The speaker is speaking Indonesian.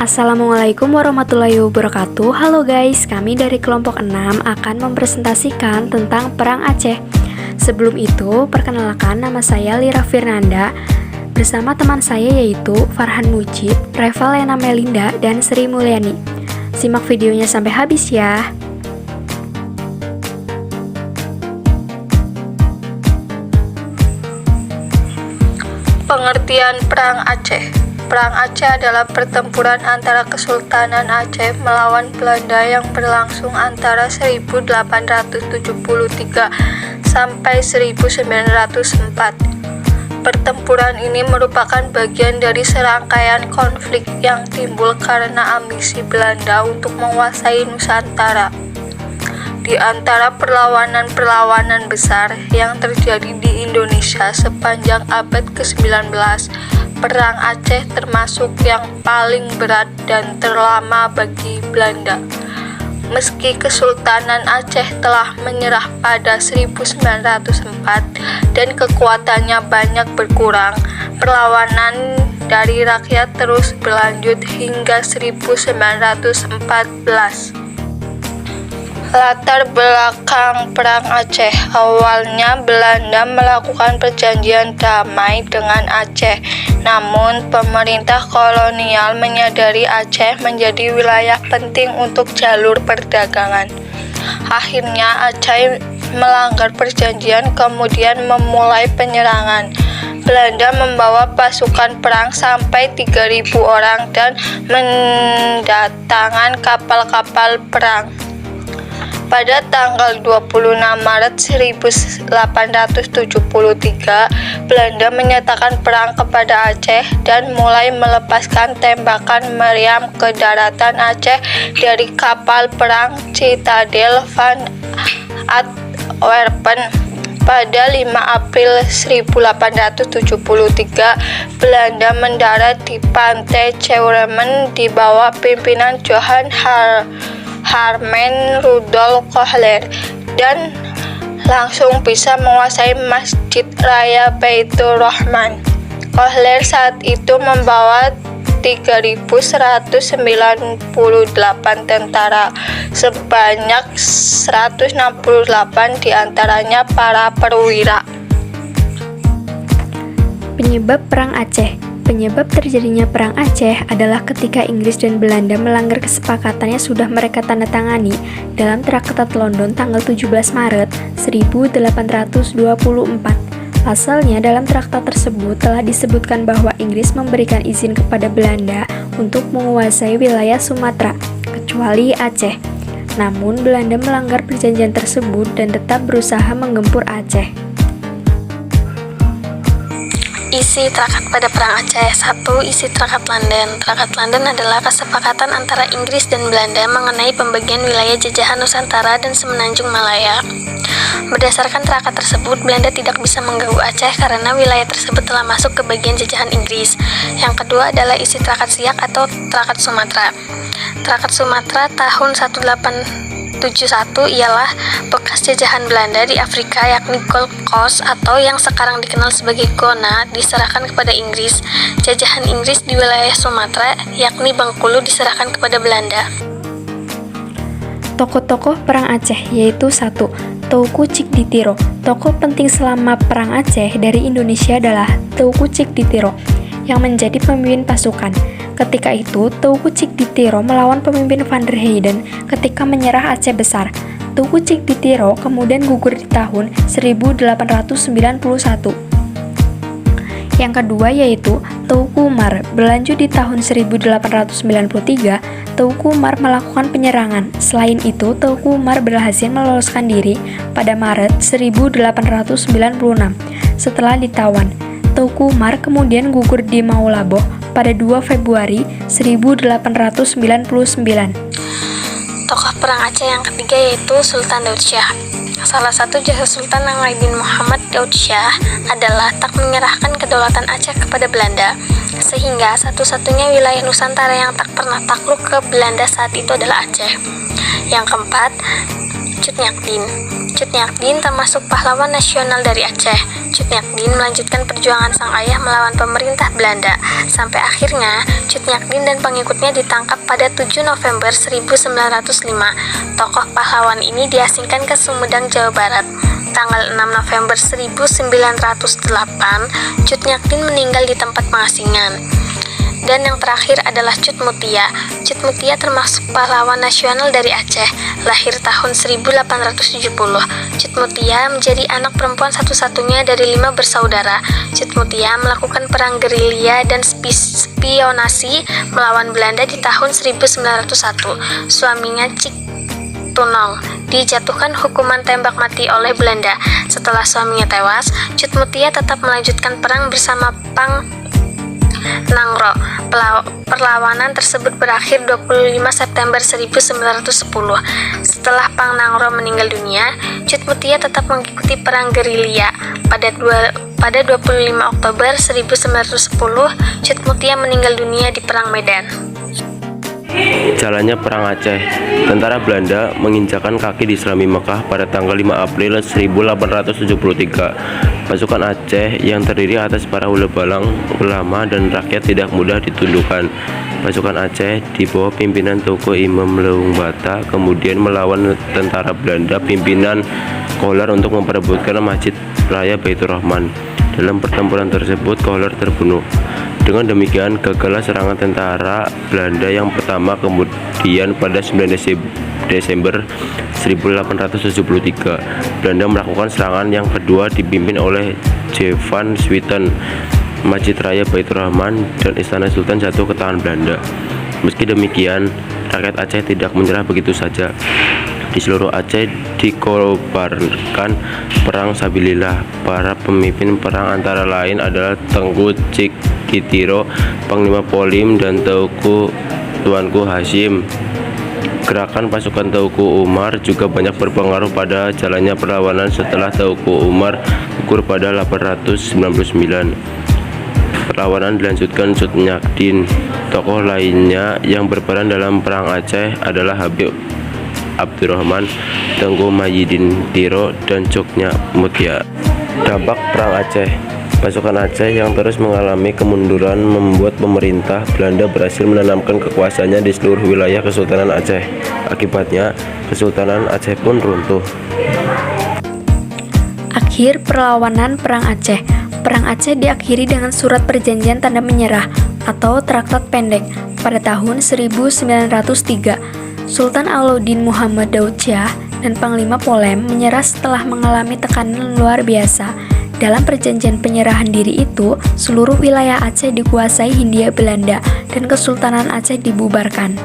Assalamualaikum warahmatullahi wabarakatuh. Halo guys, kami dari kelompok 6 akan mempresentasikan tentang Perang Aceh. Sebelum itu, perkenalkan nama saya Lira Firnanda bersama teman saya yaitu Farhan Mujib, Reva Lena Melinda, dan Sri Mulyani. Simak videonya sampai habis ya. Pengertian Perang Aceh. Perang Aceh adalah pertempuran antara Kesultanan Aceh melawan Belanda yang berlangsung antara 1873 sampai 1904. Pertempuran ini merupakan bagian dari serangkaian konflik yang timbul karena ambisi Belanda untuk menguasai Nusantara. Di antara perlawanan-perlawanan besar yang terjadi di Indonesia sepanjang abad ke-19, Perang Aceh termasuk yang paling berat dan terlama bagi Belanda. Meski Kesultanan Aceh telah menyerah pada 1904 dan kekuatannya banyak berkurang, perlawanan dari rakyat terus berlanjut hingga 1914. Latar belakang Perang Aceh. Awalnya Belanda melakukan perjanjian damai dengan Aceh. Namun pemerintah kolonial menyadari Aceh menjadi wilayah penting untuk jalur perdagangan. Akhirnya Aceh melanggar perjanjian kemudian memulai penyerangan. Belanda membawa pasukan perang sampai 3.000 orang dan mendatangkan kapal-kapal perang. Pada tanggal 26 Maret 1873, Belanda menyatakan perang kepada Aceh dan mulai melepaskan tembakan meriam ke daratan Aceh dari kapal perang Citadel van Antwerpen. Pada 5 April 1873, Belanda mendarat di pantai Ceuremen di bawah pimpinan Johan Harmen Rudolf Kohler dan langsung bisa menguasai Masjid Raya Baitur Rahman. Kohler saat itu membawa 3.198 tentara, sebanyak 168 diantaranya para perwira. Penyebab Perang Aceh. Penyebab terjadinya Perang Aceh adalah ketika Inggris dan Belanda melanggar kesepakatan yang sudah mereka tanda tangani dalam Traktat London tanggal 17 Maret 1824. Pasalnya, dalam traktat tersebut telah disebutkan bahwa Inggris memberikan izin kepada Belanda untuk menguasai wilayah Sumatera, kecuali Aceh. Namun, Belanda melanggar perjanjian tersebut dan tetap berusaha menggempur Aceh. Isi Traktat pada Perang Aceh. 1. Isi Traktat London. Traktat London adalah kesepakatan antara Inggris dan Belanda mengenai pembagian wilayah jajahan Nusantara dan Semenanjung Malaya. Berdasarkan traktat tersebut, Belanda tidak bisa mengganggu Aceh karena wilayah tersebut telah masuk ke bagian jajahan Inggris. Yang kedua adalah isi Traktat Siak atau Traktat Sumatera. Traktat Sumatera tahun 1871 ialah bekas jajahan Belanda di Afrika, yakni Gold Coast atau yang sekarang dikenal sebagai Gona, diserahkan kepada Inggris. Jajahan Inggris di wilayah Sumatera, yakni Bengkulu, diserahkan kepada Belanda. Tokoh-tokoh Perang Aceh yaitu 1. Teuku Cikditiro. Tokoh penting selama Perang Aceh dari Indonesia adalah Teuku Cikditiro yang menjadi pemimpin pasukan. Ketika itu, Teuku Cikditiro melawan pemimpin Van der Heyden ketika menyerah Aceh Besar. Teuku Cikditiro kemudian gugur di tahun 1891. Yang kedua yaitu Teuku Umar. Berlanjut di tahun 1893, Teuku Umar melakukan penyerangan. Selain itu, Teuku Umar berhasil meloloskan diri pada Maret 1896 setelah ditawan. Teuku Umar kemudian gugur di Maulaboh pada 2 Februari 1899. Tokoh Perang Aceh yang ketiga yaitu Sultan Daud Shah. Salah satu jasa Sultan Alauddin Muhammad Daud Shah adalah tak menyerahkan kedaulatan Aceh kepada Belanda, sehingga satu-satunya wilayah Nusantara yang tak pernah takluk ke Belanda saat itu adalah Aceh. Yang keempat, Cut Nyak Dien. Cut Nyak Dien termasuk pahlawan nasional dari Aceh. Cut Nyak Dien melanjutkan perjuangan sang ayah melawan pemerintah Belanda. Sampai akhirnya, Cut Nyak Dien dan pengikutnya ditangkap pada 7 November 1905. Tokoh pahlawan ini diasingkan ke Sumedang, Jawa Barat. Tanggal 6 November 1908, Cut Nyak Dien meninggal di tempat pengasingan. Dan yang terakhir adalah Cut Mutia. Cut Mutia termasuk pahlawan nasional dari Aceh, lahir tahun 1870. Cut Mutia menjadi anak perempuan satu-satunya dari 5 bersaudara. Cut Mutia melakukan perang gerilya dan spionasi melawan Belanda di tahun 1901. Suaminya Cik Tunong dijatuhkan hukuman tembak mati oleh Belanda. Setelah suaminya tewas, Cut Mutia tetap melanjutkan perang bersama Pang Nangro. Perlawanan tersebut berakhir 25 September 1910. Setelah Pang Nangro meninggal dunia, Cut Mutia tetap mengikuti perang gerilya. Pada 25 Oktober 1910, Cut Mutia meninggal dunia di Perang Medan. Jalannya Perang Aceh. Tentara Belanda menginjakan kaki di Serambi Mekah pada tanggal 5 April 1873. Pasukan Aceh yang terdiri atas para ulabalang, ulama, dan rakyat tidak mudah ditundukkan. Pasukan Aceh di bawah pimpinan Teuku Imam Leung Bata kemudian melawan tentara Belanda pimpinan Kohler untuk memperebutkan Masjid Raya Baitur Rahman. Dalam pertempuran tersebut, Kohler terbunuh. Dengan demikian, gagallah serangan tentara Belanda yang pertama. Kemudian pada 9 Desember 1873, Belanda melakukan serangan yang kedua dipimpin oleh J. van Swieten. Masjid Raya Baitur Rahman dan Istana Sultan jatuh ke tangan Belanda. Meski demikian, rakyat Aceh tidak menyerah begitu saja. Di seluruh Aceh dikobarkan perang sabilillah. Para pemimpin perang antara lain adalah Tengku Cik Kitiro, Panglima Polim, dan Teuku Tuanku Hasyim. Gerakan pasukan Teuku Umar juga banyak berpengaruh pada jalannya perlawanan setelah Teuku Umar gugur pada 899. Perlawanan dilanjutkan Cut Nyak Dien. Tokoh lainnya yang berperan dalam perang Aceh adalah Habib Abdurrahman, Tengku Mahyidin Tiro, dan Cut Nyak Mutia. Dampak Perang Aceh. Pasukan Aceh yang terus mengalami kemunduran membuat pemerintah Belanda berhasil menanamkan kekuasaannya di seluruh wilayah Kesultanan Aceh. Akibatnya, Kesultanan Aceh pun runtuh. Akhir perlawanan Perang Aceh. Perang Aceh diakhiri dengan surat perjanjian tanda menyerah atau traktat pendek pada tahun 1903. Sultan Alauddin Muhammad Daud Shah dan Panglima Polem menyerah setelah mengalami tekanan luar biasa. Dalam perjanjian penyerahan diri itu, seluruh wilayah Aceh dikuasai Hindia Belanda dan Kesultanan Aceh dibubarkan.